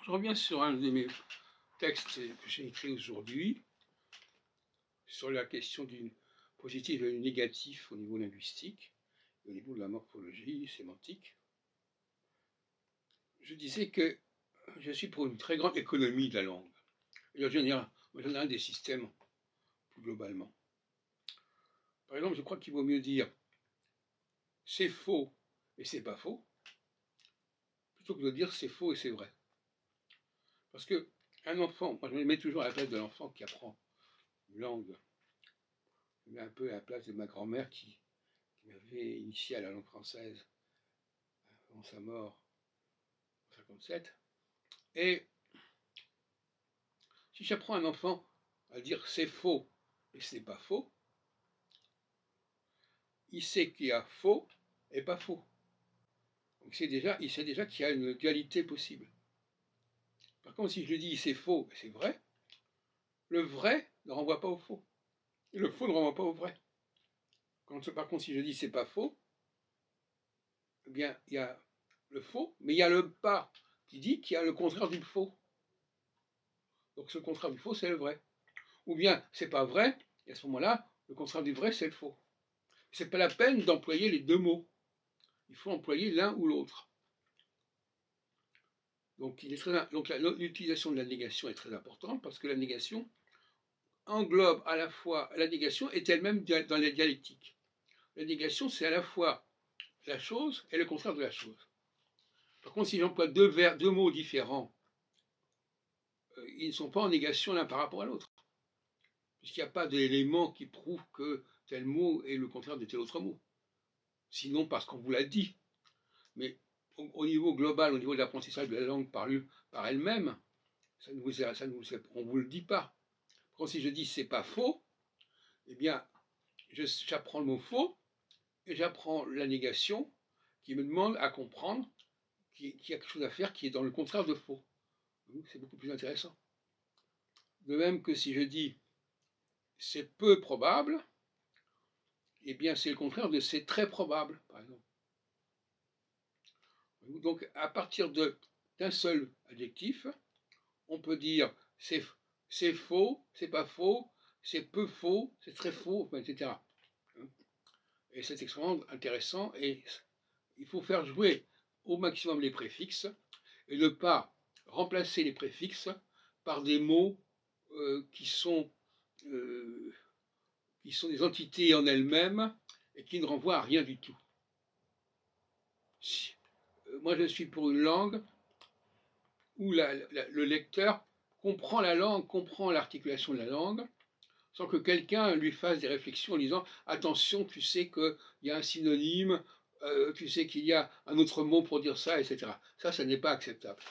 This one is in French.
Je reviens sur un de mes textes que j'ai écrit aujourd'hui, sur la question d'une positive et d'une négative au niveau linguistique, au niveau de la morphologie sémantique. Je disais que je suis pour une très grande économie de la langue, et en général des systèmes plus globalement. Par exemple, je crois qu'il vaut mieux dire c'est faux et c'est pas faux, plutôt que de dire c'est faux et c'est vrai. Parce que un enfant, moi je me mets toujours à la place de l'enfant qui apprend une langue. Je me mets un peu à la place de ma grand-mère qui m'avait initié à la langue française avant sa mort en 1957. Et si j'apprends un enfant à dire c'est faux et c'est pas faux, il sait qu'il y a faux et pas faux. Donc il sait déjà qu'il y a une dualité possible. Par contre, si je lui dis c'est faux et c'est vrai, le vrai ne renvoie pas au faux. Et le faux ne renvoie pas au vrai. Par contre, si je dis c'est pas faux, eh bien, il y a le faux, mais il y a le pas qui dit qu'il y a le contraire du faux. Donc ce contraire du faux, c'est le vrai. Ou bien, c'est pas vrai, et à ce moment-là, le contraire du vrai, c'est le faux. C'est pas la peine d'employer les deux mots. Il faut employer l'un ou l'autre. Donc, l'utilisation de la négation est très importante parce que la négation englobe à la fois, la négation est elle-même dans la dialectique. La négation, c'est à la fois la chose et le contraire de la chose. Par contre, si j'emploie deux mots différents, ils ne sont pas en négation l'un par rapport à l'autre. Puisqu'il n'y a pas d'élément qui prouve que tel mot est le contraire de tel autre mot. Sinon, parce qu'on vous l'a dit. Mais au niveau global, au niveau de l'apprentissage de la langue par elle-même, on ne vous le dit pas. Quand si je dis c'est pas faux, eh bien, j'apprends le mot faux et j'apprends la négation qui me demande à comprendre qu'il y a quelque chose à faire qui est dans le contraire de faux. C'est beaucoup plus intéressant. De même que si je dis c'est peu probable, eh bien c'est le contraire de c'est très probable, par exemple. Donc à partir d'un seul adjectif, on peut dire c'est faux, c'est pas faux, c'est peu faux, c'est très faux, etc. Et c'est extrêmement intéressant et il faut faire jouer au maximum les préfixes et ne pas remplacer les préfixes par des mots qui sont des entités en elles-mêmes et qui ne renvoient à rien du tout. Moi, je suis pour une langue où le lecteur comprend la langue, comprend l'articulation de la langue, sans que quelqu'un lui fasse des réflexions en disant « Attention, tu sais qu'il y a un synonyme, tu sais qu'il y a un autre mot pour dire ça, etc. » Ça n'est pas acceptable.